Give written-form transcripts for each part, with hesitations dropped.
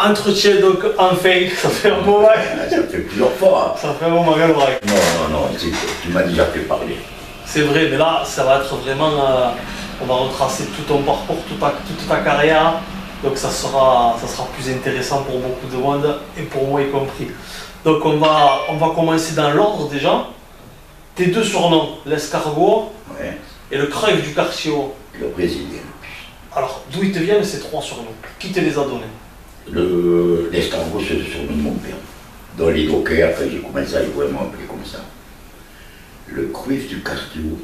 Entretien donc enfin, ça fait un moment. Ça fait plusieurs fois. Ça fait un moment, Galbraith. Non, tu m'as déjà fait parler. C'est vrai, mais là, ça va être vraiment. On va retracer tout ton parcours, toute ta carrière. Donc ça sera plus intéressant pour beaucoup de monde et pour moi y compris. Donc on va commencer dans l'ordre déjà. Tes deux surnoms, l'escargot et le crève du quartier haut. Le brésilien. Alors, d'où ils te viennent ces trois surnoms? Qui te les a donnés? L'escargot, c'est le surnom de mon père. Dans les dockers, après j'ai commencé à jouer, moi appelé comme ça. Le crève du quartier haut,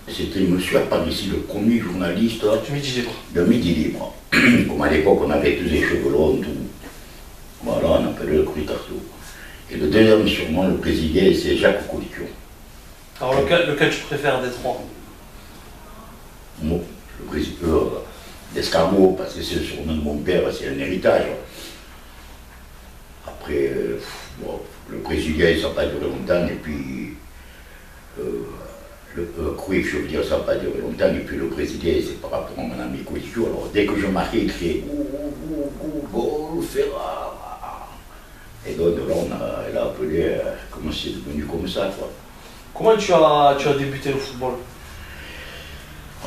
c'était monsieur Aparici, le premier journaliste du Midi Libre. De Midi Libre. Comme à l'époque, on avait tous les cheveux longs, tout. Voilà, on appelait le crève du quartier haut. Et le deuxième surnom, le président, c'est Jacques Couture. Alors lequel tu préfères des trois? Moi, le président, l'escargot, parce que c'est le surnom de mon père, c'est un héritage. Après, bon, le président, ça n'a pas duré longtemps, et puis le Quick, je veux dire, ça n'a pas duré longtemps, et puis le président, c'est par rapport à mon ami Couture. Alors, dès que je marquais, il criait Gol, Ferrara. Et donc là, elle a appelé, comment c'est devenu comme ça, quoi. Comment tu as débuté le football?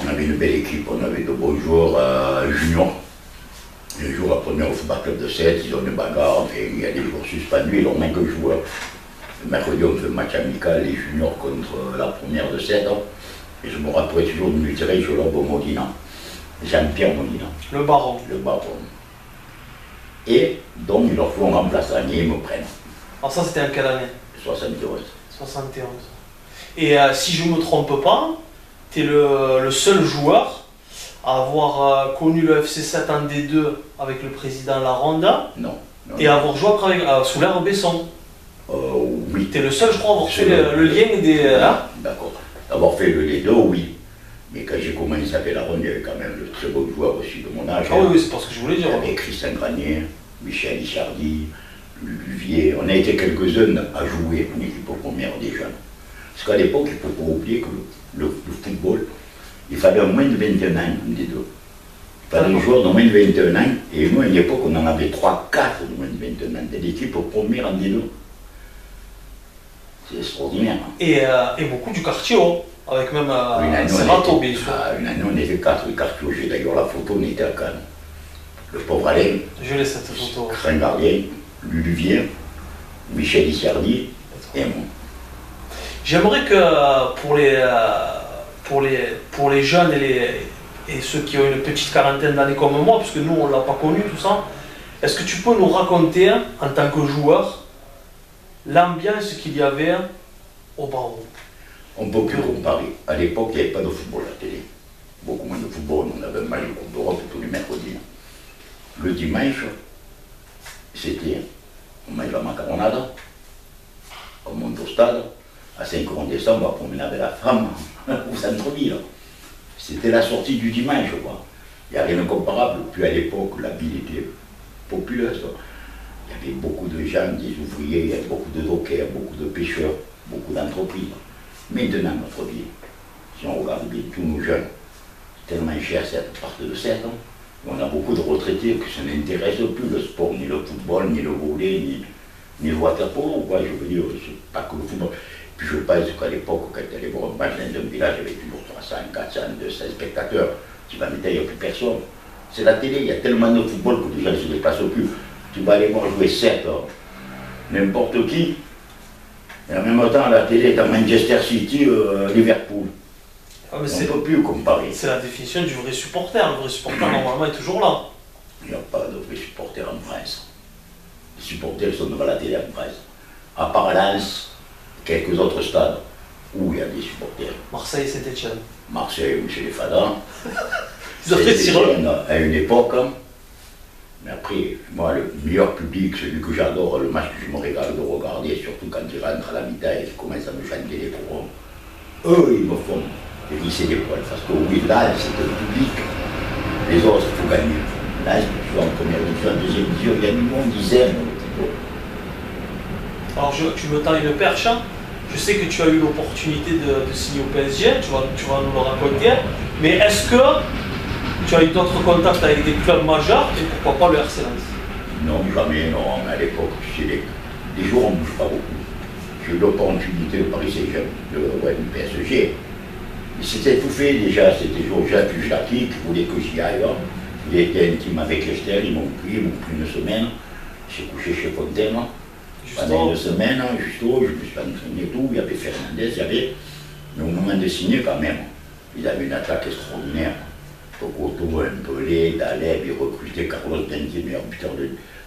On avait une belle équipe, on avait de bons joueurs juniors. Un jour, après, au football club de 7, ils ont une bagarre, enfin, il y a des joueurs suspendus, ils n'ont même que joueurs. Le mercredi, on fait un match amical, les juniors contre la première de 7 ans. Et je me rappelle toujours de Mutiré, je l'ai au Modina. Jean-Pierre Modina. Le baron. Le baron. Et donc, il leur faut un remplaçant et ils me prennent. Alors ça, c'était en quelle année? 71. 71. Et si je ne me trompe pas, tu es le seul joueur à avoir connu le FC7 en D2 avec le président Laronda. Non. Et avoir joué après sous l'ère Besson. Oui. Tu es le seul, je crois, à avoir fait le lien des... D'accord. Avoir fait le D2, oui. Mais quand j'ai commencé à faire la ronde, il y avait quand même de très beaux joueurs aussi de mon âge. Ah oui, c'est pas ce que je voulais dire. Avec Christian Granier, Michel Lichardi, Luvier. On a été quelques-uns à jouer en équipe première des jeunes. Parce qu'à l'époque, il ne faut pas oublier que le football, il fallait au moins de 21 ans, des deux. Il fallait des joueurs de moins de 21 ans, et nous, à une époque, on en avait 3, 4 de moins de 21 ans, de l'équipe première en D2. C'est extraordinaire. Hein. Et beaucoup du quartier haut, avec même Serrato, bien sûr. Une année, on était 4 du quartier haut. J'ai d'ailleurs la photo, on était à Cannes. Le pauvre Alain, je laisse cette photo. Crin Gardien, Luvier, Michel Lichardi et moi. J'aimerais que pour les jeunes et ceux qui ont une petite quarantaine d'années comme moi, puisque nous on ne l'a pas connu tout ça, est-ce que tu peux nous raconter en tant que joueur l'ambiance qu'il y avait au Baron? On ne peut plus comparer. À l'époque, il n'y avait pas de football à la télé. Beaucoup moins de football. On avait un match de Coupe d'Europe tous les mercredis. Le dimanche, c'était on mange la macaronade, on monte au stade. À 5 h on descend, on va promener avec la femme au centre-ville. C'était la sortie du dimanche, quoi. Il n'y a rien de comparable. Puis à l'époque, la ville était populeuse. Il y avait beaucoup de gens, des ouvriers, il y avait beaucoup de dockers, beaucoup de pêcheurs, beaucoup d'entreprises. Maintenant, notre ville, si on regarde bien tous nos jeunes, c'est tellement cher à partir de 7 ans. On a beaucoup de retraités que ça n'intéresse plus le sport, ni le football, ni le volley, ni le waterpolo. Je veux dire, c'est pas que le football. Puis je pense qu'à l'époque, quand tu allais voir un match dans un village, il y avait toujours 300, 400, 200 spectateurs. Tu vas mettre, il n'y a plus personne. C'est la télé, il y a tellement de football que les gens ne se déplacent plus. Tu vas aller voir jouer 7 heures. n'importe qui. Et en même temps, la télé est à Manchester City, Liverpool. Ah, mais on ne peut plus comparer. C'est la définition du vrai supporter. Le vrai supporter, normalement, est toujours là. Il n'y a pas de vrais supporters en France. Les supporters sont devant la télé en France. À part Lens, quelques autres stades où il y a des supporters. Marseille et Saint-Etienne. Marseille, M. Lefada. Ils ont fait Saint-Etienne à une époque. Mais après, moi, le meilleur public, celui que j'adore, le match que je me régale de regarder, surtout quand ils rentrent à la mi-temps et qu'ils commencent à me chanter les corons, eux, ils me font hérisser les poils. Parce que oui, là, c'est un public. Les autres, il faut gagner. Là, tu vois, en première division, en deuxième division, il y a du monde, ils aiment le football. Alors, tu me tends une perche. Je sais que tu as eu l'opportunité de signer au PSG, tu vas nous le raconter. Mais est-ce que tu as eu d'autres contacts avec des clubs majeurs et pourquoi pas le RC Lens? Non, jamais, non. Mais à l'époque, tu sais, les jours, on ne bouge pas beaucoup. J'ai eu l'opportunité de Paris Saint-Germain, du PSG. Mais c'était tout fait déjà. C'était Jacques Jacqui qui voulait que j'y aille. Il était intime avec Lester, ils m'ont pris une semaine. J'ai couché chez Fontaine. Pendant une semaine, justo, je me suis entraîné tout. Il y avait Fernandez, il y avait. Mais au moment de signer, quand même, ils avaient une attaque extraordinaire. Tokoto, Mbele, Daleb, ils recrutaient Carlos Denzi, meilleur buteur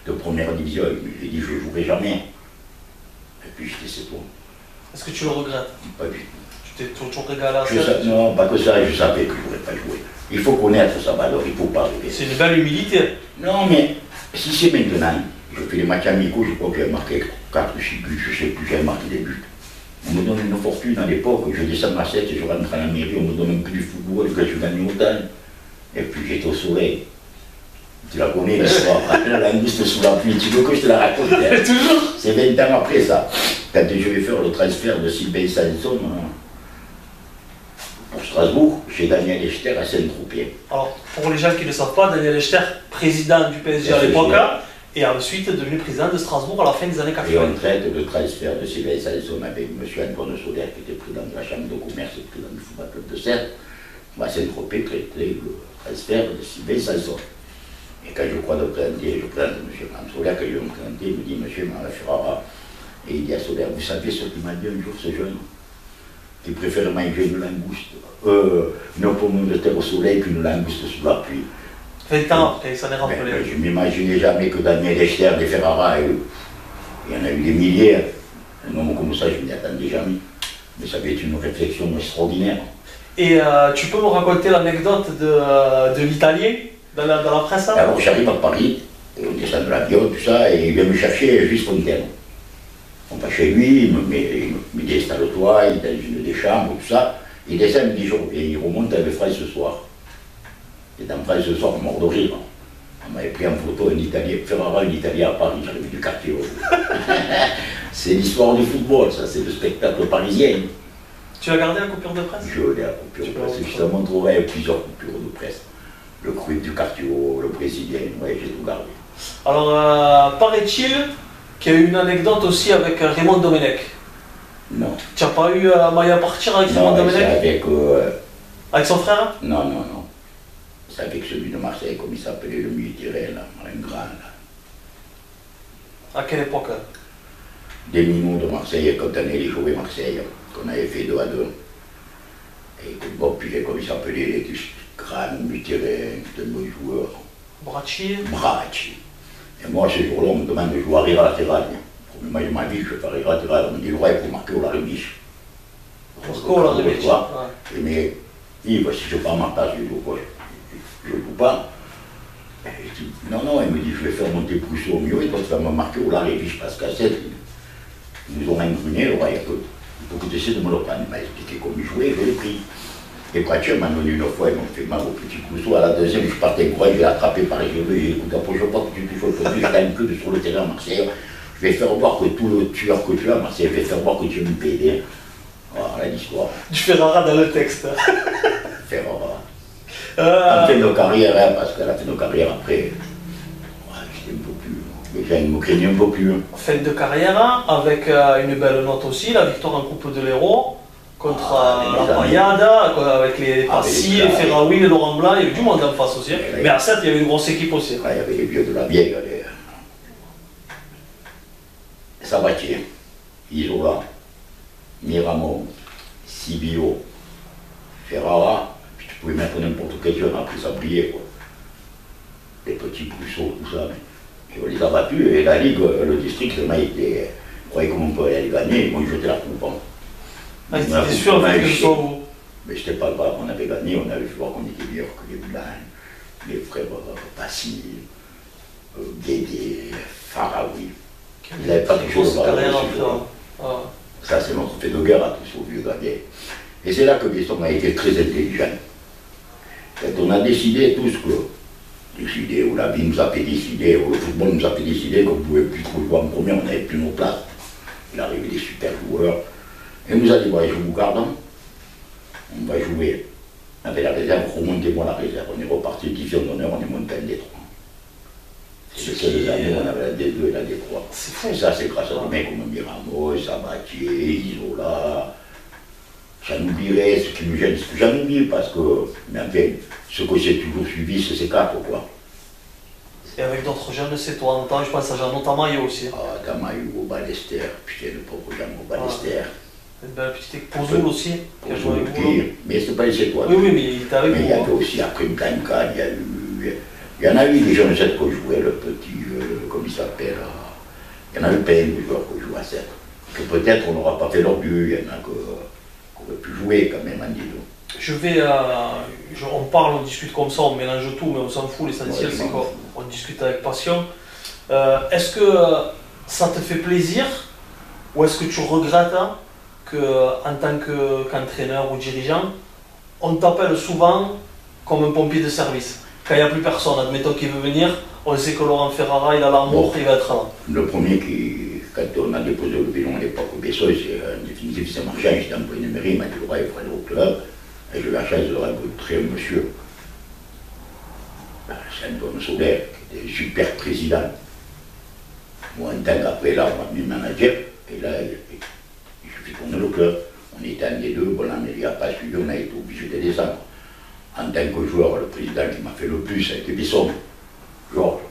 de première division. Il dit, je ne jouerai jamais. Et puis, j'étais, c'est tout. Est-ce que tu le regrettes? Pas du tout. Tu t'es toujours régalé à ça? Non, pas que ça, je savais que je ne pourrais pas jouer. Il faut connaître sa valeur, il ne faut pas arriver. C'est une belle humilité. Non, mais si c'est maintenant, je fais les matchs amicaux, je crois que j'ai marqué 4 ou 6 buts, je ne sais plus, j'ai marqué des buts. On me donne une fortune à l'époque, je descends ma 7, je rentre à la mairie, on me donne un prix du football, que je gagne autant. Et puis j'étais au soleil. Tu la connais l'histoire, la langouste sous la pluie, tu veux que je te la raconte? Toujours. C'est 20 ans après ça, quand je vais faire le transfert de Sylvain Sanson pour Strasbourg, chez Daniel Echter à Saint-Tropez. Alors, pour les gens qui ne le savent pas, Daniel Echter, président du PSG à l'époque, et ensuite devenu président de Strasbourg à la fin des années 80. Et on traite le transfert de Sylvain Sanson avec M. Antoine Soler, qui était président de la Chambre de commerce et président du Football Club de Sèvres. À Saint-Tropez traiter le transfert de Sylvain Sanson. Et quand je crois de présenter, je présente M. Soler, quand je vais me présenter, il me dit, M. Ferrara, et il dit à Soler, vous savez ce qu'il m'a dit un jour, ce jeune, qui préfère manger une langouste, une pomme de terre au soleil qu'une langouste sous la pluie. 20 ans après, ça n'est rappelé. Je ne m'imaginais jamais que Daniel Echter, des Ferrara, il y en a eu des milliers. Un homme comme ça, je ne m'y attendais jamais. Mais ça avait été une réflexion extraordinaire. Et tu peux me raconter l'anecdote de l'Italien dans la presse? Alors j'arrive à Paris, et on descend de l'avion, tout ça, et il vient me chercher juste Fontaine. On va chez lui, il me dit installe-toi, il est dans une des chambres, tout ça. Il descend, il me dit je reviens, il remonte avec France ce soir. Et dans France ce soir, mort de rire. On m'avait pris en photo un Italien, Ferrara, un Italien à Paris, j'arrive du quartier. C'est l'histoire du football, ça, c'est le spectacle parisien. Tu as gardé la coupure de presse? Je l'ai la coupure de presse, je te montrerai plusieurs coupures de presse. Le Cruyff du Cartio, le Brésilien, ouais, j'ai tout gardé. Alors, paraît-il qu'il y a eu une anecdote aussi avec Raymond Domenech. Non. Tu n'as pas eu maille à partir avec Raymond Domenech? Avec, avec son frère? Non, non, non. C'est avec celui de Marseille, comme il s'appelait, le milieu tiré, là, un grand. Là. À quelle époque? Des minots de Marseille, quand on allait jouer Marseille, qu'on avait fait 2 à 2. Et que Bob Pilet, comme il s'appelait, il était grand, milieu tiré, un bon joueur. Bracci? Bracci. Et moi, ce jour-là, on me demande de jouer arrière latéral. Premier match de ma vie, je fais arrière latéral. On me dit, ouais, il faut marquer au Larimiche. Marquer au Larimiche. Mais Yves, si je pars à ma place, je dis, quoi, je ne joue pas. Et je dis, non, non, il me dit, je vais faire monter Pousseau au milieu et toi, tu vas me marquer au Larimiche parce qu'à 7, ils nous ont ingriné, ouais, il faut que tu essaies de me le prendre. Il m'a expliqué comment il jouait, je l'ai pris. Et Bracci m'a donné une fois, ils m'ont fait mal au petit Pousseau. À la deuxième, je partais quoi, je l'ai attrapé par les cheveux, j'ai dit, écoute, après, je ne veux pas que tu touches au produit, je gagne que sur le terrain à Marseille. Je vais faire voir que tout le tueur que tu as à Marseille, je vais faire voir que tu es une PD. Voilà l'histoire. Du Ferrara dans le texte. Ferrara. En fin de carrière, hein, parce qu'à la fin de carrière, après, j'étais un peu plus. Les gens me craignaient un peu plus. Fin de carrière, avec une belle note aussi, la victoire en Coupe de l'Hérault contre la Payade, avec les Passy, les Ferraoui, les Laurent Blanc, il y avait du monde en face aussi. Mais à 7, il y avait une grosse équipe aussi. Là, il y avait les vieux de la vieille. Sabatier, Isola, Miramont, Sibio, Ferrara, puis tu pouvais mettre n'importe quel jeune, après ça brillait, quoi. Les petits Pousseaux, tout ça, mais on les a battus, et la Ligue, le district, le mec était, croyait qu'on peut aller gagner, ils m'ont jeté la coupe. Hein. Ah, c'était sûr avec le son. Mais c'était pas grave, on avait gagné, on avait vu voir qu'on était meilleurs que les Blancs, les frères Passy, Guédé, Faraoui. Ils n'avaient pas touché le ballon. Ça, c'est notre fait de guerre à tous, au vieux gaguet. Et c'est là que Besson a été très intelligent. Quand on a décidé tous que, décidé, ou la vie nous a fait décider, ou le football nous a fait décider qu'on ne pouvait plus trop jouer en premier, on n'avait plus nos places. Il arrivait des super joueurs. Et il nous a dit, bon, je vous garde, on va jouer avec la réserve, remontez-moi la réserve. On est reparti, division d'honneur, on est monté en D3. C'est ces années où on avait la D2 et la D3. C'est fou. Et ça, c'est grâce à des mecs comme Miramont, Sabatier, Isola. J'en oublierai, ce qui me gêne, ce que j'en oublie parce que, mais enfin, ce que j'ai toujours suivi, c'est ces quatre, quoi. Et avec d'autres jeunes, c'est toi, notamment, je pense à Jean Tamayo aussi. Ah, Tamayo, Ballester, putain, le pauvre Jean Ballester. Une belle petite Pozoul aussi, qui a joué avec vous. Mais c'est pas les toi. Oui, oui, mais il était avec vous. Mais il y avait aussi, après Blanca, il y en a eu des jeunes 7 qui jouaient, le petit, comment il s'appelle, il y en a eu plein de joueurs qui jouaient à 7. Que peut-être on n'aura pas fait leur but, il y en a qui auraient pu jouer quand même en Dido. On parle, on discute comme ça, on mélange tout, mais on s'en fout, l'essentiel c'est qu'on discute avec passion. Est-ce que ça te fait plaisir, ou est-ce que tu regrettes qu'en tant qu'entraîneur ou dirigeant, on t'appelle souvent comme un pompier de service? Quand il n'y a plus personne, admettons qu'il veut venir, on sait que Laurent Ferrara, il a l'amour, il va être là. Le premier quand on a déposé le bilan à l'époque au Besson, c'est en définitive, c'est marchand, j'étais employé de mairie, il m'a dit, il faut aller au club, et j'ai eu la chance de rencontrer un monsieur, c'est Antoine Soler, qui était super président. Moi, un temps après, là, on m'a mis manager, et là, je suis tourné le club. On était en D2, bon, la mairie n'a pas suivi, on a été obligé de descendre. En tant que joueur, le président qui m'a fait le plus, ça a été Besson, Georges.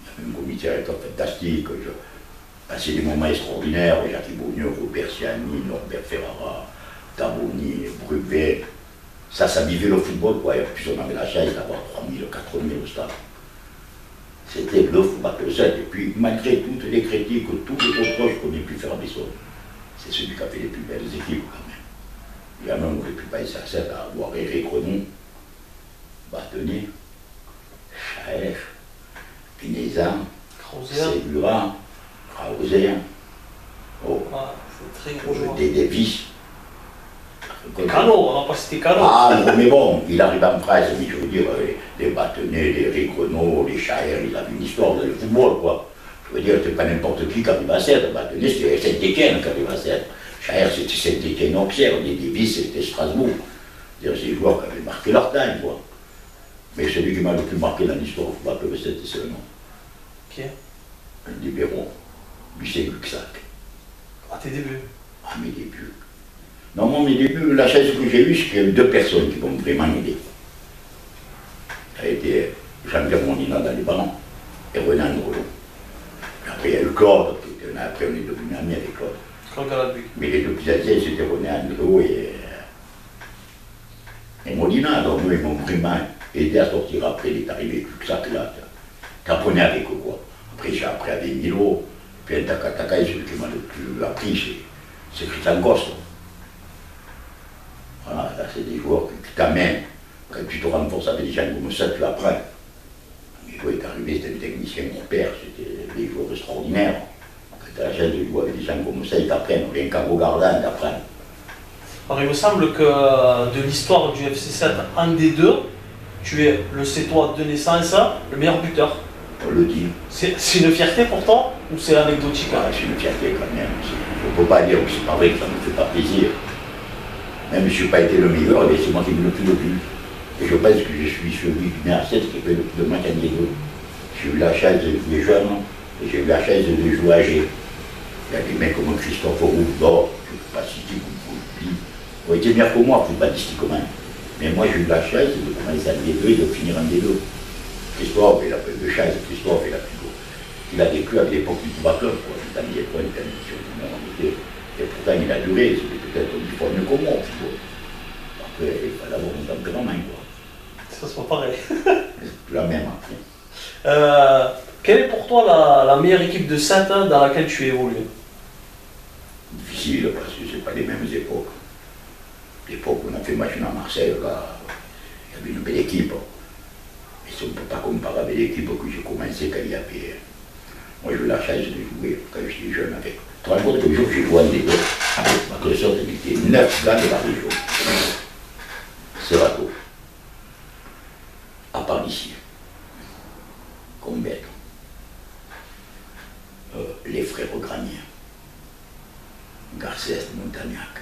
Il y avait un comité directeur fantastique, je passais des moments extraordinaires, Jacques Bonnier, Robert Siani, Norbert Ferrara, Taboni, Bruvet. Ça vivait le football, quoi. Et en plus, on avait la chance d'avoir 3000, 4000 au stade. C'était le football de 7. Et puis, malgré toutes les critiques, tous les reproches qu'on ait pu faire à Besson, c'est celui qui a fait les plus belles équipes, quand même. Il y a même, on aurait pu passer à 7 à avoir Eric Renon, Bâtonnier, Chaef, Pinezan, Segura, Krauser, c'est très gros joueur. Davis. Cano, on n'a pas cité Cano. Ah non, mais bon, il arrive en France, mais je veux dire, les Bâtonnets, les Eric Renaud, les Chaer, ils avaient une histoire dans le football, quoi. Je veux dire, c'est pas n'importe qui arrive à 7. Bâtonnet, c'était Saint-Étienne qui arrive à 7. Chaer, c'était Saint-Étienne-Auxerre, les Davis, c'était Strasbourg. C'est-à-dire, c'est les joueurs qui avaient marqué leur temps, quoi. Mais celui qui m'a le plus marqué dans l'histoire, il faut pas que c'était ce nom. Qui est? Un libéron, Lucien Luxac. À tes débuts? À mes débuts. Non, moi, mes débuts, la chance que j'ai eue, c'est qu'il y a eu 2 personnes qui m'ont vraiment aidé. Ça a été Jean-Pierre Mondina dans les ballons et Renan Grelot. Après, il y a eu Claude, après on est devenu amis avec Claude. Claude Galadbuc. Mais les 2 plus anciens, c'était René Andréo et Mondina. Donc, eux, ils m'ont vraiment aidé à sortir. Après, il est arrivé tout ça, là. T'apprenais avec eux, quoi. Après, j'ai appris avec Milo. Puis, un Takataka, celui qui m'a le plus appris, c'est Christian Coste. Voilà, là, c'est des joueurs qui t'amènent. Quand tu te renforces avec des gens comme ça, tu apprends. Milo est arrivé, c'était un technicien, mon père, c'était des joueurs extraordinaires. Quand tu as la chance de jouer avec des gens comme ça, ils t'apprennent. Rien qu'en regardant, ils t'apprennent. Alors, il me semble que de l'histoire du FC7 en D2, tu es le C3 de naissance, le meilleur buteur. On le dit. C'est une fierté pour toi ou c'est anecdotique? C'est une fierté quand même. Je ne peux pas dire que c'est pas vrai que ça ne me fait pas plaisir. Même si je n'ai pas été le meilleur, c'est moi qui ai mis le plus de buts. Et je pense que je suis celui qui met à 7 qui fait le plus de matchs en D2. J'ai eu la chance de jouer jeune et j'ai eu la chance de jouer âgé. Il y a des mecs comme Christophe Roux, d'or, je ne peux pas citer comme vous, ont été meilleurs que moi footballistiquement. Mais moi j'ai eu la chance de commencer en D2 et de finir en D2. Christophe est la plus de chance, Christophe est la plus Il a vécu à l'époque du Touba Club, quoi. Il a mis les points de division d'honneur. Et pourtant, il a duré, c'était peut-être une fois mieux que moi, au football. Après, il fallait avoir un tempérament, quoi. Ça se voit pareil. C'est plus la même après. Quelle est pour toi la meilleure équipe de Saintes dans laquelle tu évolues? Difficile, parce que c'est pas les mêmes époques. L'époque où on a fait machine à Marseille, là, il y avait une belle équipe. Mais ça, on ne peut pas comparer avec l'équipe que j'ai commencé quand il y avait. Moi, j'ai eu la chance de jouer quand j'étais jeune avec. Tu te rends compte que le jour que j'ai joué en D2, avec ma classe de 9 gars de la région. C'est rateau. À part ici. Combien les frères Granier, Garcès de Montagnac,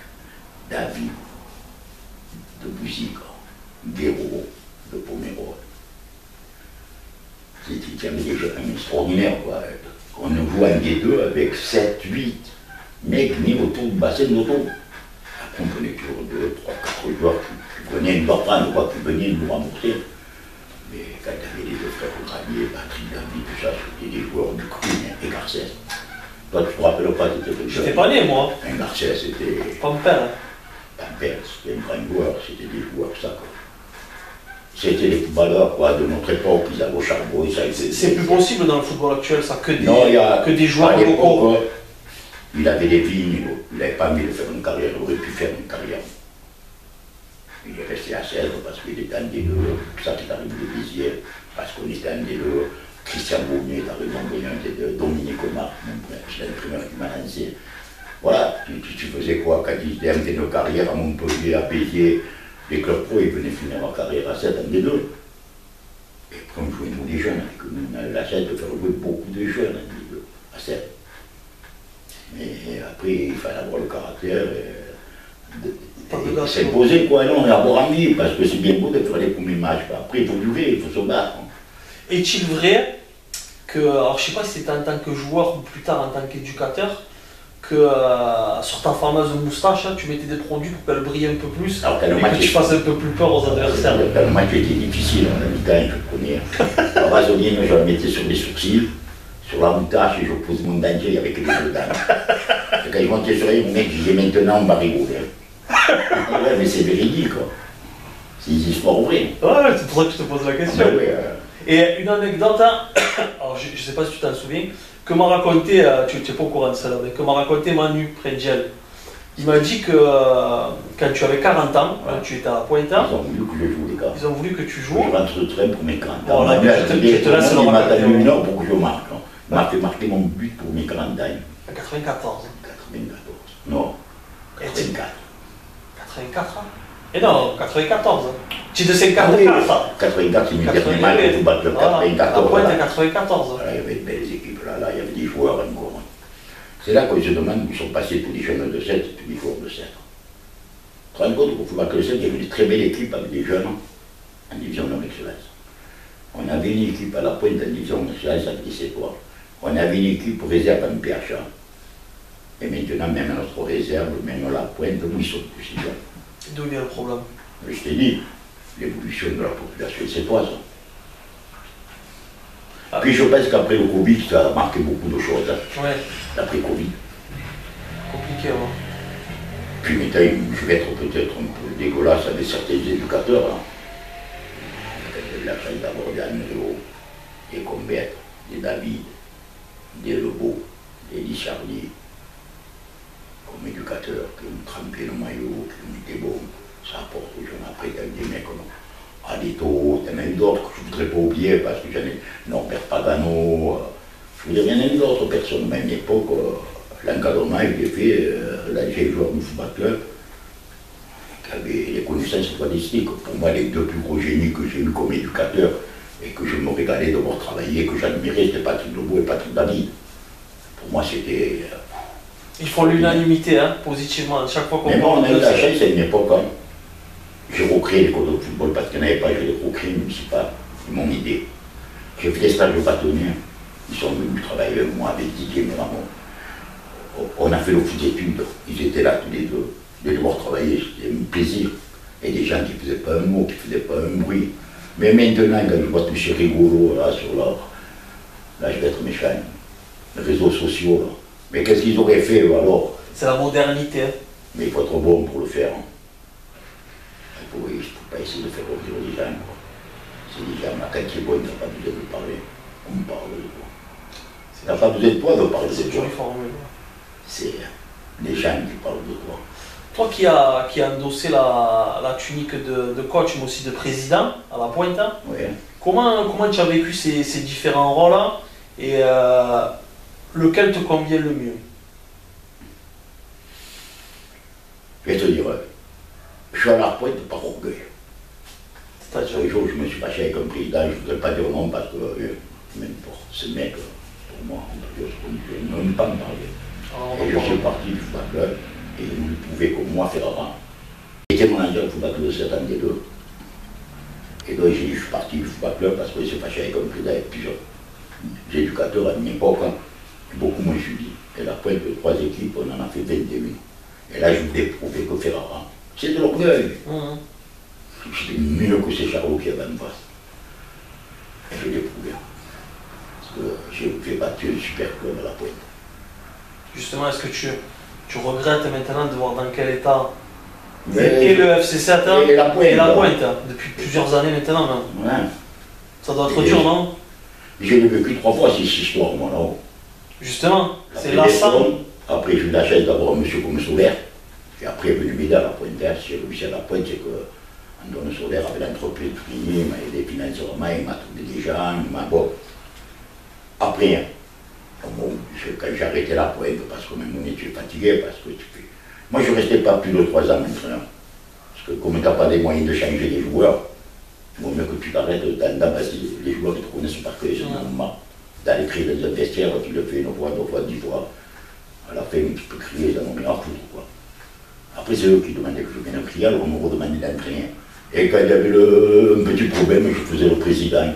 David de Bouzic, Véro de Pomerol. C'était des jeux extraordinaires, quoi. On jouait en D2 avec 7, 8 mecs venus autour du bassin de l'auto. Après, on prenait toujours 2, 3, 4 joueurs qui venaient nous apprendre, quoi, qui venaient nous rembourser. Mais quand il y avait les deux frères Granier, Patrick, David, tout ça, c'était des joueurs du Crune et Garcès. Toi, tu te rappelles pas, tu étais Je n'étais pas né, moi. Un Garcès, c'était. Pas mon père. Pas mon père, c'était un grand joueur, c'était des joueurs, ça, quoi. C'était les footballeurs, quoi, de notre époque, ils avaient au charbon, ça. C'est plus possible dans le football actuel, ça, que des joueurs à l'époque, locaux. Il avait des vignes, il n'avait pas envie de faire une carrière, il aurait pu faire une carrière. Il est resté à Sèvres parce qu'il était en D2, tout ça qui est arrivé de Béziers, parce qu'on était en D2, Christian Bournier est arrivé en D2, Dominique Omar, j'étais l'imprimeur du Malancier. Voilà, tu faisais quoi quand ils étaient nos carrières à Montpellier, à Béziers, les clubs pro, ils venaient finir leur carrière à 7 en D2. Et après on jouait nous les jeunes, avec nous on avait la chance de faire jouer beaucoup de jeunes en D2, à 7. Mais après, il fallait avoir le caractère. C'est posé quoi, non, avoir envie, parce que c'est bien beau de faire les premiers matchs. Après, il faut durer, il faut se battre. Est-il vrai que, alors je sais pas si c'était en tant que joueur ou plus tard en tant qu'éducateur, que sur ta fameuse moustache, tu mettais des produits pour qu'elle brille un peu plus et que tu fasses un peu plus peur aux adversaires? Le match était difficile, on a mis quand même, je connais. La vaseline, je la mettais sur les sourcils, sur la moustache, et je pose mon dentier avec les deux dents. Et quand ils montaient sur les mecs, je disais maintenant on va rigoler. Ouais, mais c'est véridique, quoi. C'est des histoires vraies. Ouais, c'est pour ça que je te pose la question. Ah, ouais, Et une anecdote, alors je ne sais pas si tu t'en souviens, que m'a raconté, tu n'es pas au courant de celle-là, mais que m'a raconté Manu Prengel. Il m'a dit que quand tu avais 40 ans, quand tu étais à Pointe-à, ils ont voulu que je joue, les gars. Ils ont voulu que tu joues. Je rentre de train pour mes 40 ans. Bon, là, je te laisse le Il m'a raconter. donné une heure pour que je marque. Il m'a fait marquer mon but pour mes 40 ans. À 94. 94. Non, 84. 84 ans. Et non, 94. Tu es de 54. Ah oui, 84, c'est mes derniers matchs pour battre le 94. À Pointe à 94. Voilà, il y avait de belles équipes là, il y avait des joueurs encore. C'est là que je demande où sont passés tous les jeunes de 7 et tous les joueurs de 7. Tu te rends compte qu'au football que 7, il y avait une très belle équipe avec des jeunes en division non excellence. On avait une équipe à la Pointe en division non excellence avec 17 étoiles. On avait une équipe réserve en PHA. Et maintenant, même à notre réserve, même à la Pointe, nous ils sont tous ces jeunes. D'où vient le problème? Mais je t'ai dit, l'évolution de la population, c'est toi ça. Ah. Puis je pense qu'après le Covid, ça a marqué beaucoup de choses. Hein. Ouais. Après Covid. Compliqué, hein. Puis maintenant, je vais être peut-être un peu dégueulasse avec certains éducateurs. Hein. J'ai eu la chance d'avoir des Andréo, des Combette, des David, des Lebeau, des Lichardy, comme éducateurs, qui ont trempé le maillot, qui ont été bons. Ça apporte aux jeunes après, il y a eu des mecs comme Adito, il y en a eu d'autres que je ne voudrais pas oublier parce que j'en ai Norbert Pagano, je veux dire, il y en a eu d'autres personnes, mais à une époque, l'encadrement était fait, là j'ai joué au football club, qui avait des connaissances footballistiques. Pour moi, les deux plus gros génies que j'ai eu comme éducateur et que je me régalais de voir travailler, que j'admirais, c'était Patrick Lebeau et Patrick David. Pour moi, c'était. Ils font l'unanimité, hein, positivement, chaque fois qu'on mais moi, on a eu la de chance à une époque, hein. J'ai recréé l'école de football parce qu'il n'y en avait pas, je l'ai recréé municipal. Ils m'ont aidé. J'ai fait des stages de bâtonniers. Ils sont venus travailler avec moi, avec Didier Miramont. On a fait le foot d'études. Ils étaient là tous les deux. De devoir travailler, c'était un plaisir. Et des gens qui ne faisaient pas un mot, qui ne faisaient pas un bruit. Mais maintenant, quand je vois tous ces rigolos là sur l'or, là je vais être méchant. les réseaux sociaux, là. Mais qu'est-ce qu'ils auraient fait alors? C'est la modernité. Hein. Mais il faut être bon pour le faire. Hein. Il ne faut pas essayer de faire revenir les gens. C'est les gens, quand tu es bon, tu n'as pas besoin de parler. On parle de toi. Tu n'as pas besoin de toi de parler de C'est toi. joli formule. C'est les gens qui parlent de toi. Toi qui as endossé la tunique de coach, mais aussi de président à la Pointe, hein, Ouais. comment tu as vécu ces différents rôles-là et lequel te convient le mieux? Je vais te dire, je suis à la Pointe par orgueil. C'est-à-dire Un jour, je me suis fâché avec un président, je ne voudrais pas dire non parce que, même pour ce mec, pour moi, je ne veux même pas me parler. Et je suis parti du football club et il ne pouvait que moi faire avant. J'étais manager du football club de 7 ans des deux. Et donc je suis parti du football club parce qu'il s'est fâché avec un président et puis j'éducateur à une époque, hein, beaucoup moins suivi. Et la Pointe de 3 équipes, on en a fait 21. Et là, je voulais prouver que Ferrara, c'est de l'orgueil. J'étais mieux que ces charlots qui avaient en face. Et je l'ai prouvé. Parce que j'ai battu un super club à la Pointe. Justement, est-ce que tu regrettes maintenant de voir dans quel état et le FC7 et la Pointe, depuis plusieurs années maintenant même. Ouais. Ça doit être dur, non? Je l'ai vécu 3 fois cette histoire, moi, là. Justement, c'est lassant. Après, j'ai eu la chance d'avoir un monsieur comme Solaire. Et après, il est venu m'aider à la Pointe. J'ai réussi à la Pointe, c'est que Antoine Solaire avait l'entreprise finie, il m'a aidé financièrement, il m'a trouvé des gens, il m'a bon. Après, quand j'ai arrêté la Pointe, parce que même on était fatigué, parce que moi je ne restais pas plus de 3 ans entraîneur. Parce que comme tu n'as pas les moyens de changer les joueurs, il vaut mieux que tu t'arrêtes d'embrasser les joueurs qui te connaissent par cœur, c'est normal. D'aller crier dans un vestiaire, tu le fais 1 fois, 2 fois, 10 fois. À la fin, tu peux crier, ils en ont mis à foutre, quoi. Après, c'est eux qui demandaient que je vienne crier, alors on me redemandait d'entraîner. Et quand il y avait un petit problème, je faisais le président.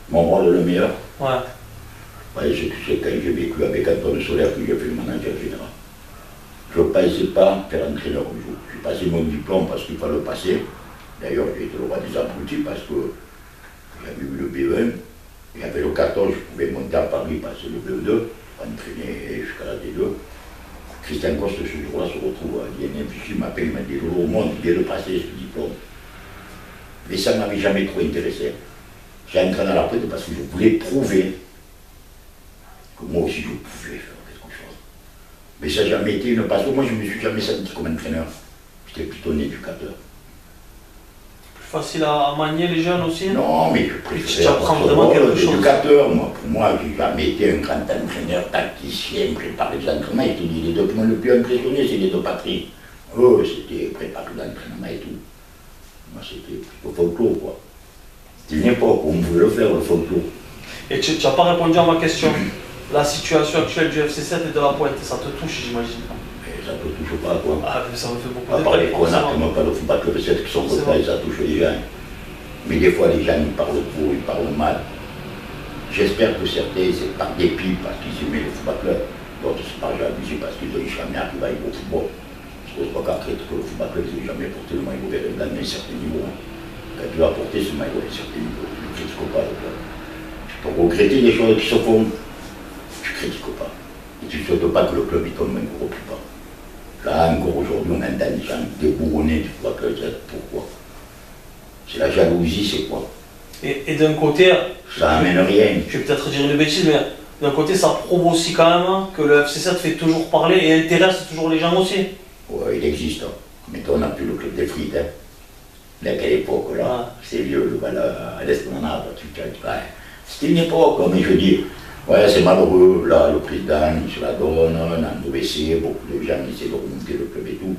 Mon rôle le meilleur. Ouais. Ouais, c'est quand j'ai vécu avec Antoine Solaire que j'ai fait le manager général. Je ne pensais pas faire entraîneur un jour. J'ai passé mon diplôme parce qu'il fallait le passer. D'ailleurs, j'ai été le roi des abrutis parce que j'avais eu le BE1. J'avais le 14, je pouvais monter à Paris, passer le BE2, entraîner jusqu'à la D2. Christian Coste, ce jour-là, se retrouve à l'INF, il m'appelle, il m'a dit au monde, il vient de passer ce diplôme. Mais ça ne m'avait jamais trop intéressé. J'ai entraîné à la Pointe parce que je voulais prouver que moi aussi je pouvais faire quelque chose. Mais ça n'a jamais été une passion. Moi, je ne me suis jamais senti comme entraîneur. J'étais plutôt un éducateur. Plus facile à manier les jeunes aussi? Non, mais je préfère. Tu apprends vraiment quelque chose. Éducateur, moi. Pour moi, je n'ai jamais été un grand entraîneur, tacticien, préparer des entraînements. Et tout. Les deux qui m'ont le plus impressionné, c'est les deux Patrick. Eux, c'était préparer l'entraînement et tout. Moi, c'était plutôt folklore, quoi. C'était une époque où on voulait le faire, le folklore. Et tu n'as pas répondu à ma question. La situation actuelle du FC7 et de la Pointe, ça te touche, j'imagine. Ça ne te touche pas, quoi. Ah, mais ça me fait beaucoup À de part les peine, connards forcément. qui n'ont pas de football club 7 qui sont contents, ça touche les gens. Mais des fois, les gens, ils parlent pour, ils parlent mal. J'espère que certains, c'est par dépit, parce qu'ils aimaient le football club. D'autres, c'est par jalousie, parce qu'ils ont jamais arrivé à aller au football. Parce que je crois qu'après, que le football club, ils n'ont jamais porté le maillot vert et blanc à un certain niveau. Quand tu vas porter ce maillot à un certain niveau, tu ne critiques pas le club. Tu peux regretter les choses qui se font, tu ne critiques pas. Et tu ne souhaites pas que le club il tombe encore plus bas. Là, encore aujourd'hui, on entend des gens débouronnés du football club. Pourquoi? C'est la jalousie, c'est quoi? Et d'un côté, ça n'amène rien. Je vais peut-être dire une bêtise, mais d'un côté, ça prouve aussi quand même que le FC7 fait toujours parler et intéresse toujours les gens aussi. Oui, il existe. Mais on n'a plus le club des frites. Hein. Mais à quelle époque, là? Ouais. C'est vieux, voilà, à l'esplanade. C'était une époque, mais je dis, ouais, c'est malheureux, là, le président, il se la donne, on a un WC, beaucoup de gens essaient de remonter le club et tout.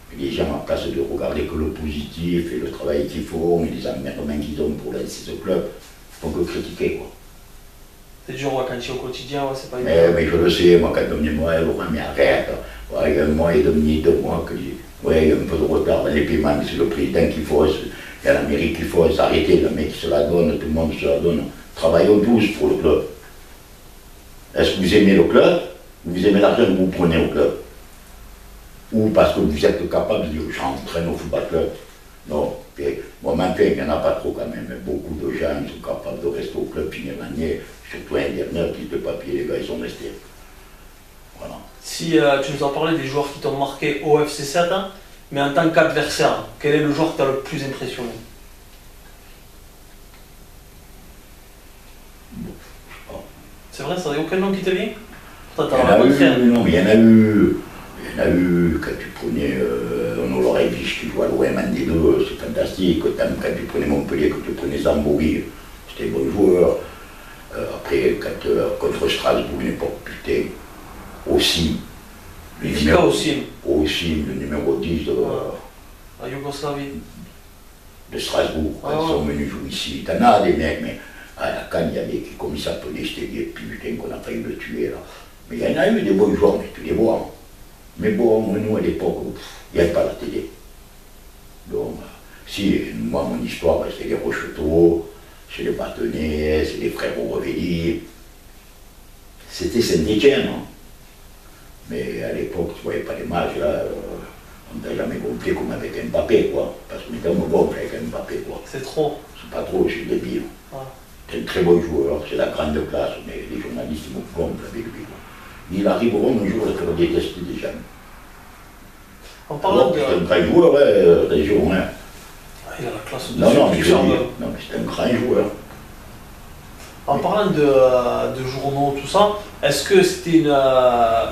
Mais les gens, en place de regarder que le positif et le travail qu'ils font et les emmerdements qu'ils ont pour lancer ce club, ils font que critiquer, quoi. C'est dur, ouais, quand tu es au quotidien, ouais, c'est pas mais je le sais, moi, quand on me dit, ouais, Laurent, mais arrête, ouais, il y a 1 mois et demi, 2 mois, que ouais, il y a un peu de retard dans les paiements, mais c'est le président qu'il faut, il y a la mairie qu'il faut s'arrêter, le mec qui se la donne, tout le monde se la donne. Travaillons tous pour le club. Est-ce que vous aimez le club, ou vous aimez l'argent que vous prenez au club? Ou parce que vous êtes capable de dire, j'entraîne au football club? Non, Bon, maintenant, il n'y en a pas trop quand même. Beaucoup de gens sont capables de rester au club finir l'année, surtout l'année dernière, qui de papier, les gars, ils sont restés. Voilà. Si tu nous as parlé des joueurs qui t'ont marqué au FC7, hein, mais en tant qu'adversaire, quel est le joueur qui t'a le plus impressionné? Bon, je sais pas. C'est vrai, ça n'a aucun nom qui te vient? Toi, Il t'as y en la a bonne eu, frère. non, mais il y en a eu. Il y en a eu, quand tu prenais Honorevich qui joue à l'OM en D2, c'est fantastique. Quand tu prenais Montpellier, quand tu prenais Zambouri, c'était un bon joueur. Après, contre Strasbourg, une époque, putain, aussi. Vika aussi. Aussi, le numéro 10 À Yougoslavie. de Strasbourg, quand ils sont venus jouer ici. T'en as des mecs, mais à la canne, il y avait qui, comme il s'appelait, c'était des putains qu'on a failli le tuer là. Mais il y en a eu des bons joueurs, mais tu les vois. Hein. Mais bon, nous à l'époque, il n'y avait pas la télé. Donc, si, moi, mon histoire, c'est les Rocheteau, c'est les Bâtonnets, c'est les frères Aurevelli. C'était Saint-Étienne. Hein. Mais à l'époque, tu ne voyais pas les matchs, là, on t'a jamais gonflé comme avec Mbappé, quoi. Parce qu'on était un gonfle avec Mbappé, quoi. C'est trop. C'est pas trop, c'est débile. Ouais. C'est un très bon joueur, c'est la grande classe, mais les journalistes, ils me gonflent avec lui. Ils arriveront un jour à faire détester des gens. En parlant de... C'est un grand joueur, hein, attention, hein. Ah, il a la classe de Non, mais c'est un grand joueur. En parlant de journaux, tout ça, est-ce que c'était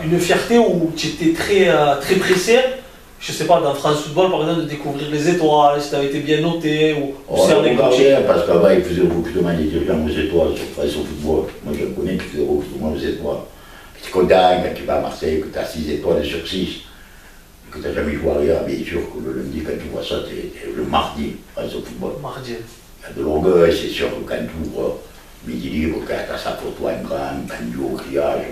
une fierté ou tu étais très pressé? Je sais pas, dans France Football par exemple, de découvrir les étoiles, si tu avais été bien noté ou On regardait, parce qu'avant il faisait recrutement des dirigeants aux étoiles sur France Football. Moi je connais qui faisait recrutement aux étoiles. C'est content quand tu vas à Marseille, que tu as 6 étoiles sur 6, que tu n'as jamais joué à rien, bien sûr que le lundi quand tu vois ça, le mardi, France Football. Mardi. Il y a de l'orgueil, c'est sûr que quand tu ouvres Midi Libre, quand tu as sa photo en grand, quand tu au criage,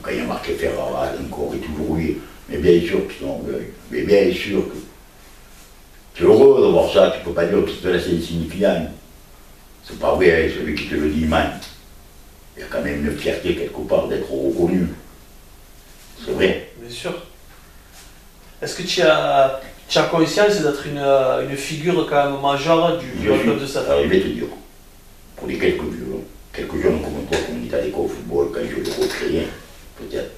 quand il y a marqué Ferrara, encore et toujours oui. Mais bien sûr que c'est un orgueil. Mais bien sûr que tu es heureux de voir ça, tu ne peux pas dire que c'est insignifiant. C'est pas vrai, celui qui te le dit, man. Il y a quand même une fierté quelque part d'être reconnu. C'est vrai. Bien sûr. Est-ce que tu as conscience d'être une figure quand même majeure du club de Satan? Je vais te dire, pour les quelques vieux, quelques jeunes comme toi, qui ont été à l'école au football, quand je les recréais, peut-être,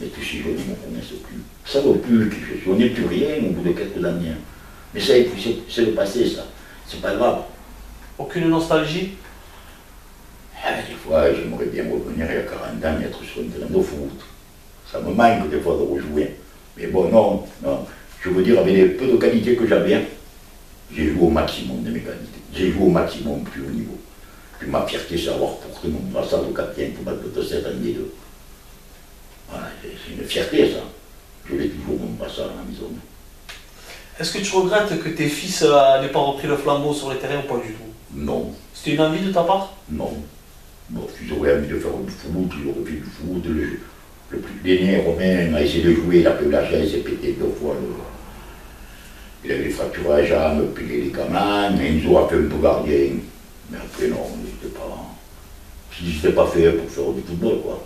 mais tous ces jeunes ne me connaissent plus. Ça ne vaut plus qui je suis. On n'est plus rien au bout de quelques années. Mais ça, c'est le passé, ça. C'est pas grave. Aucune nostalgie? Des fois, j'aimerais bien revenir il y a 40 ans et être sur un terrain de foot. Ça me manque des fois de rejouer. Mais bon, non, non. Je veux dire, avec les peu de qualités que j'avais, j'ai joué au maximum de mes qualités. J'ai joué au maximum plus haut niveau. Puis ma fierté, c'est d'avoir porté mon brassard de capitaine pour battre de 7 ans des deux. Voilà, c'est une fierté, ça. Je l'ai toujours mon brassard à la maison. Est-ce que tu regrettes que tes fils n'aient pas repris le flambeau sur les terrains ou pas du tout? Non. C'était une envie de ta part? Non. Bon, si j'aurais envie de faire du foot, j'aurais fait du foot. Le plus dernier, Romain, a essayé de jouer, il a pas eu la chance, il s'est pété 2 fois. Il avait des fractures à la jambe, puis les ligaments, mais Enzo a fait un peu gardien. Mais après, non, si j'étais pas fait pour faire du football, quoi.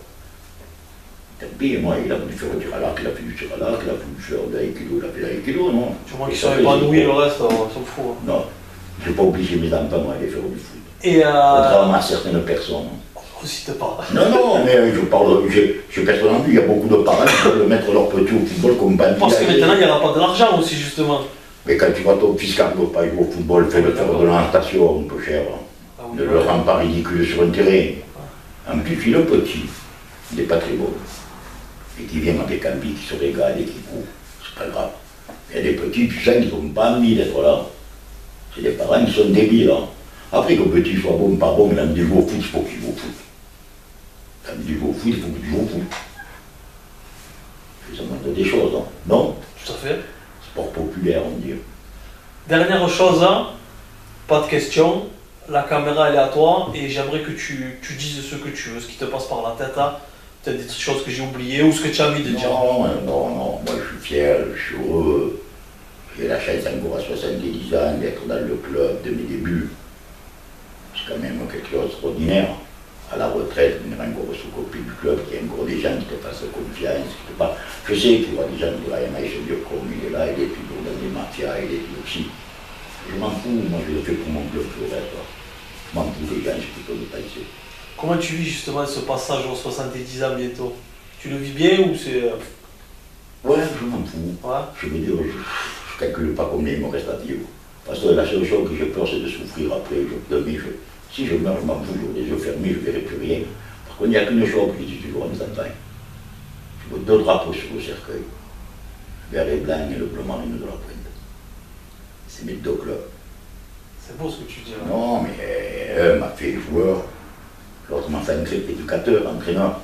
Tant pis, moi, il a voulu faire du tir à l'arc, il a fait du tir à l'arc, il a voulu faire de l'aïkido, il a fait de l'aïkido, non. Tu vois qu'ils sont épanouis, le reste, on s'en fout. Hein. Non, je n'ai pas obligé mes enfants à aller faire du foot. Et contrairement à certaines personnes. On ne cite pas. Non, non, mais je parle, je personne en vue, il y a beaucoup de parents qui veulent mettre leur petit au football comme bandit. Parce que maintenant, il n'y aura pas de l'argent aussi, justement. Mais quand tu vois ton fils qui ne veut pas jouer au football, fais-le faire de la natation, un peu cher. Ne le rends pas ridicule sur un terrain. En plus, il est petit, il n'est pas très beau. Et qui vient avec un qui se régale et qui court, c'est pas grave. Il y a des petits, tu sens qu'ils n'ont pas envie d'être là. C'est des parents qui sont débiles. Hein. Après que le petit soit bon ou pas bon, il a envie de jouer au foot, il faut qu'il joue au foot. Il a envie de jouer au foot, il faut qu'il joue au foot. Ça montre des choses, hein. Non? Tout à fait. Sport populaire, on dit. Dernière chose, hein, pas de questions. La caméra elle est à toi et j'aimerais que tu dises ce que tu veux, ce qui te passe par la tête. Hein. Peut-être des choses que j'ai oubliées ou ce que tu as envie de dire. Non, non, non. Moi je suis fier, je suis heureux. J'ai la chance encore à 70 ans d'être dans le club de mes débuts. C'est quand même quelque chose d'extraordinaire. À la retraite, on est encore sous copie du club, qu'il y a encore des gens qui te fassent confiance. Qui te pas... Je sais qu'il y aura des gens qui diront, il y en a, comme il est là, il est toujours dans des mafias, il est aussi. Je m'en fous, moi je le fais pour mon club, le reste. Je m'en fous des gens, je plutôt le taxer. Comment tu vis justement ce passage aux 70 ans bientôt? Tu le vis bien ou c'est... Ouais, je m'en fous. Ouais. Je veux dire, je calcule pas combien il me reste à vivre. Parce que la seule chose que j'ai peur, c'est de souffrir après. Si je meurs, je m'en fous, j'aurai les yeux fermés, je ne verrai plus rien. Par contre, il n'y a qu'une chose que je dis toujours en temps. Je veux 2 drapeaux sur le cercueil. Le vert et blanc et le bleu marine de la Pointe. C'est mes 2 clubs. C'est beau ce que tu dis là. Non, mais un m'a fait joueur, l'autre m'a fait éducateur, entraîneur.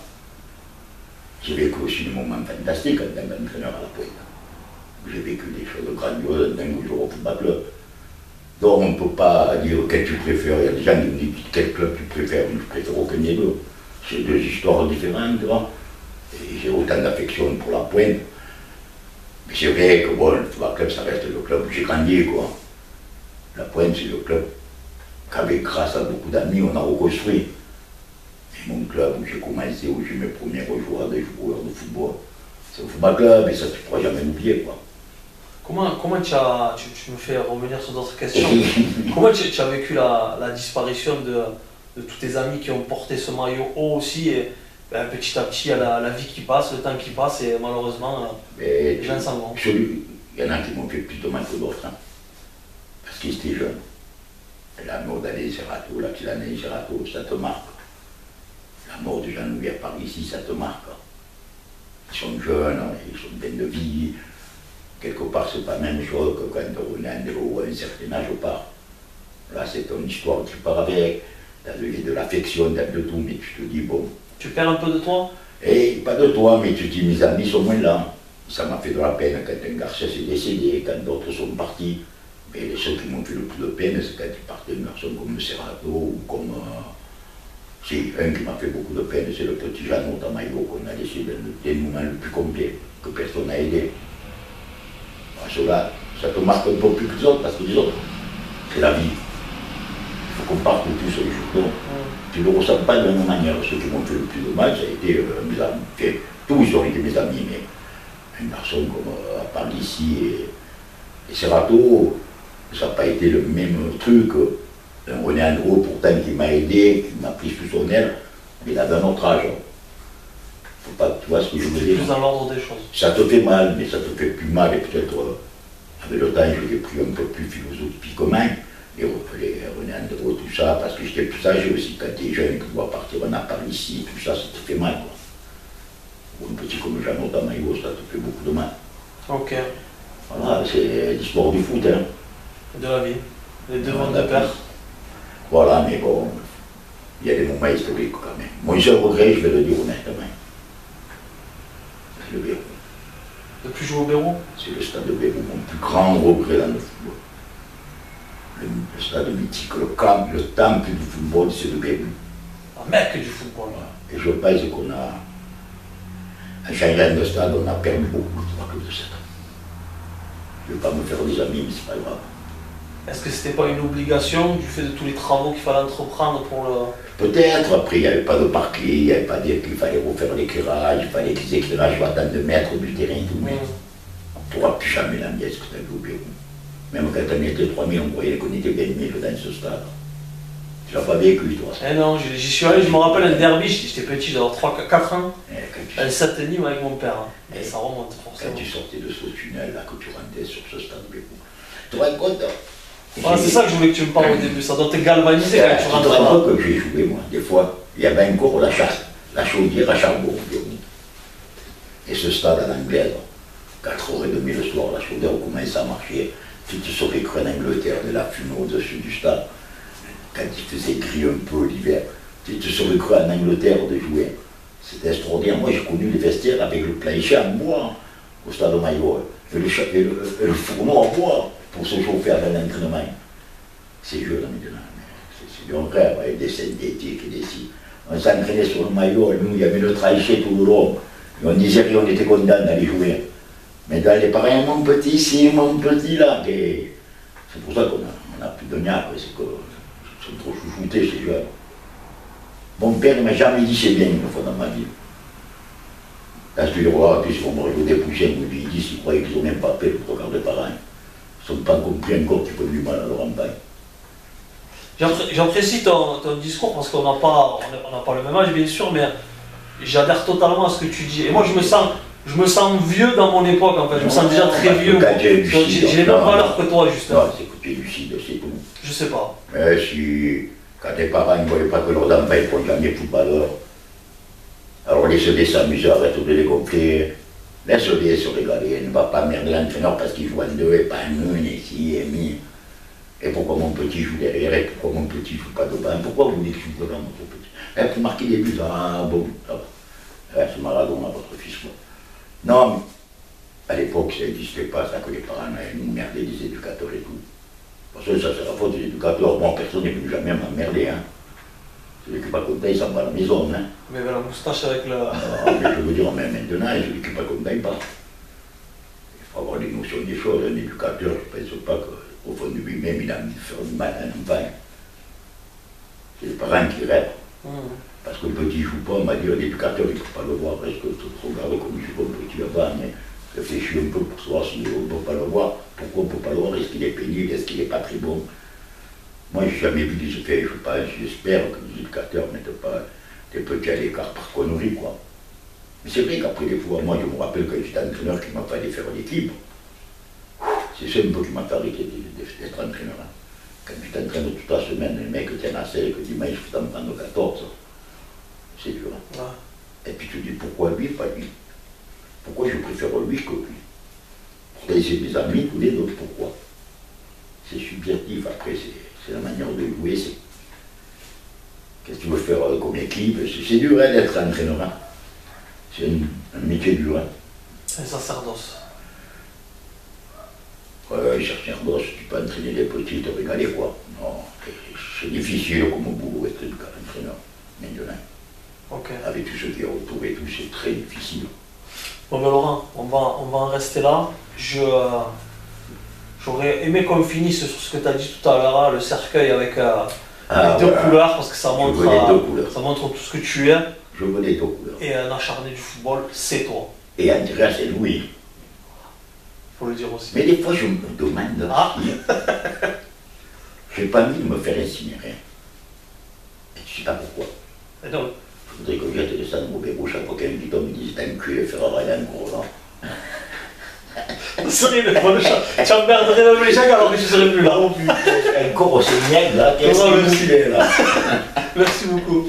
J'ai vécu aussi des moments fantastiques en tant qu'entraîneur à la Pointe. J'ai vécu des choses grandioses en tant que joueur au football club. Donc on ne peut pas dire quel tu préfères. Il y a des gens qui me disent quel club tu préfères. Je ne préfère aucun des deux. C'est 2 histoires différentes, tu vois. Et j'ai autant d'affection pour la Pointe. Mais c'est vrai que bon, le football club, ça reste le club où j'ai grandi, quoi. La Pointe, c'est le club qu'avec, grâce à beaucoup d'amis, on a reconstruit. C'est mon club où j'ai commencé, où j'ai mes premiers joueurs de football. C'est le football club et ça, tu ne pourras jamais l'oublier, quoi. Comment tu me fais revenir sur d'autres questions. Comment tu as vécu la disparition de tous tes amis qui ont porté ce maillot haut aussi et ben, petit à petit, il y a la vie qui passe, le temps qui passe et malheureusement, les gens s'en vont. Il y en a qui m'ont fait plus de mal que d'autres, hein, parce qu'ils étaient jeunes. Et la mort d'Alain Serrato, l'accident d'Alain Serrato, ça te marque. La mort de Jean-Louis à Paris ici, ça te marque. Ils sont jeunes, ils sont pleins de vie. Quelque part, c'est pas la même chose que quand on est à un certain âge, on part. Là, c'est ton histoire, tu pars avec, tu as de l'affection, tu as de tout, mais tu te dis, bon. Tu perds un peu de toi? Et pas de toi, mais tu te dis, mes amis sont moins là. Ça m'a fait de la peine quand un garçon s'est décédé, quand d'autres sont partis. Mais les seuls qui m'ont fait le plus de peine, c'est quand ils partaient un garçon comme Serrato ou comme. Si, un qui m'a fait beaucoup de peine, c'est le petit Jeannot Tamayo qu'on a laissé dans le dénouement le plus complet, que personne n'a aidé. Cela, ça te marque un peu plus que les autres, parce que les autres, c'est la vie. Il faut qu'on parte tous sur les jours. Tu ne le ressens pas de la même manière. Ceux qui m'ont fait le plus de mal, ça a été mes amis. Enfin, tous ils ont été mes amis, mais un garçon comme à Paris ici et Serrato, ça n'a pas été le même truc. Un René Andro, pourtant, qui m'a aidé, qui m'a pris sous son aile, mais il avait un autre âge. Faut pas, tu vois ce que je veux dire. Plus dans l'ordre des choses. Ça te fait mal, mais ça te fait plus mal, et peut-être avec le temps, je l'ai pris un peu plus philosophiquement, les René Andro, tout ça, parce que j'étais plus âgé aussi, quand tu es jeune, que tu dois partir en appart ici, tout ça, ça te fait mal, quoi. Ou un petit comme Jeannot Tamayo, ça te fait beaucoup de mal. Ok. Voilà, c'est l'histoire du foot, hein. De la vie. Les devants de père. Voilà, mais bon, il y a des moments historiques quand même. Mon seul regret, je vais le dire honnêtement, c'est le Bérou. De plus jouer au Bérou? C'est le stade de Bérou, mon plus grand regret dans le football. Le stade mythique, le temple du football, c'est le Bérou. La mecque du football. Voilà. Et je pense qu'on a, en changeant de stade, on a perdu beaucoup de ça. Je ne vais pas me faire des amis, mais c'est pas grave. Est-ce que c'était pas une obligation du fait de tous les travaux qu'il fallait entreprendre pour le... Peut-être, après il n'y avait pas de parquet, il n'y avait pas dire qu'il fallait refaire l'éclairage, il fallait que les éclairages soient à tant de mètres du terrain, tout, mais on ne pourra plus jamais l'ambiance que tu as vu au Bérou. Même quand on était 3000, on croyait qu'on était 20 000 dans ce stade. Tu l'as pas vécu, toi, ça? Eh non, j'y suis allé, je me rappelle un derby, j'étais petit, j'avais 4 ans, Eh, à Saint-Denis avec mon père. Et ça remonte Quand forcément. tu sortais de ce tunnel, là, que tu rentrais sur ce stade Bérou, tu te rends compte? Voilà, c'est ça que je voulais que tu me parles au début, ça doit te galvaniser quand tu Tu te rentres rends là. compte que j'ai joué, moi, des fois, il y avait encore la chaudière à charbon au Bérou. Et ce stade à l'anglaise, 4h30 le soir, la chaudière commençait à marcher. Tu te serais cru en Angleterre, de la fumée au-dessus du stade. Quand il faisait gris un peu l'hiver, tu te serais cru en Angleterre de jouer. C'était extraordinaire. Moi, j'ai connu les vestiaires avec le plancher en bois au stade de Maillot et le fourneau en bois pour se chauffer avant l'entraînement. C'est jeu là maintenant. C'est un rêve avec des synthétiques et des si. On s'entraînait sur le maillot, nous, il y avait le trajet tout le long. Et on disait qu'on était content d'aller jouer. Mais dans les parents, mon petit ici, mon petit là. C'est pour ça qu'on n'a plus de niaque, c'est que sont trop chouchoutés ces joueurs. Mon père ne m'a jamais dit c'est bien une fois dans ma vie. Quand je lui dis, oh, puis si on me rejoue des poussins, il dit s'ils croyaient qu'ils n'ont même pas fait le regard de parents. Ils ne sont pas compris encore qu'ils font du mal à leur empaille. J'apprécie ton discours parce qu'on n'a pas le même âge, bien sûr, mais j'adhère totalement à ce que tu dis. Et moi, je me sens vieux dans mon époque, en fait. Je me sens déjà très vieux. J'ai les mêmes valeurs que toi, justement. Non, c'est que tu es lucide, c'est tout. Je sais pas. Mais si, quand tes parents ne voyaient pas que leurs enfants ne font jamais footballeur, alors laisse-les s'amuser, arrête de les gonfler. Laisse-les se régaler. Ne va pas merder l'entraîneur parce qu'il joue en deux et pas en une, ici et mi. Et pourquoi mon petit joue derrière et pourquoi mon petit joue pas devant? Pourquoi vous voulez que je joue devant votre petit? Pour marquer des buts, ah bon, ça va. C'est Maradona, votre fils, quoi. Non, mais à l'époque, ça n'existait pas, ça, que les parents nous merdaient des éducateurs et tout. Parce que ça, c'est la faute des éducateurs. Moi, personne n'est venu jamais m'emmerder, hein. Celui qui n'est pas content, il s'en va à la maison, hein. Mais avec la moustache avec le... Non, mais je veux dire, mais maintenant, celui qui n'est pas content, il part. Il faut avoir des notions des choses. Un éducateur, je ne pense pas qu'au fond de lui-même, il a envie de faire du mal à un enfant. C'est les parents qui rêvent. Parce que le petit ne joue pas, on m'a dit, l'éducateur, il ne peut pas le voir, parce que tu regardes comme il joue comme petit avant, mais réfléchis un peu pour savoir si on ne peut pas le voir. Pourquoi on ne peut pas le voir? Est-ce qu'il est pénible? Est-ce qu'il n'est pas très bon? Moi, je n'ai jamais vu des effets, j'espère que les éducateurs ne mettent pas des petits à l'écart par conneries, quoi. Mais c'est vrai qu'après des fois, moi, je me rappelle quand j'étais entraîneur qui m'a fallu faire l'équipe. C'est ça un peu qui m'a fait arrêter d'être entraîneur. Hein. Quand tu t'entraînes toute la semaine, le mec tient à 16, que dimanche, il faut t'en prendre 14. C'est dur. Hein. Ouais. Et puis tu te dis, pourquoi lui, pas lui? Pourquoi je préfère lui que lui? Pourquoi c'est mes amis, tous les autres, pourquoi? C'est subjectif, après, c'est la manière de jouer. Qu'est-ce que tu veux faire comme équipe? C'est dur hein, d'être entraîneur. Hein. C'est un métier dur. Hein. C'est un sacerdoce. Ouais, sacerdoce, tu peux entraîner les petits, te régaler quoi. Non, c'est difficile comme boulot être entraîneur, maintenant. Okay. Avec tout ce qui est autour et tout, c'est très difficile. Bon ben Laurent, on va en rester là. J'aurais aimé qu'on finisse sur ce que tu as dit tout à l'heure, le cercueil avec les deux couleurs, parce que ça montre tout ce que tu es. Je veux les deux couleurs. Et un acharné du football, c'est toi. Et Andrea, c'est Louis. Faut le dire aussi. Mais des fois, je me demande si j'ai pas envie de me faire incinérer. Et tu sais pas pourquoi. Et donc, je voudrais que je te descende au bébé chaque fois qu'un petit homme me dise t'as un cul et faire rien gros là. Ça serait le bon chat. Tu emmerderais même les gens alors que je serais plus là non plus. Encore au Seigneur là, Merci beaucoup.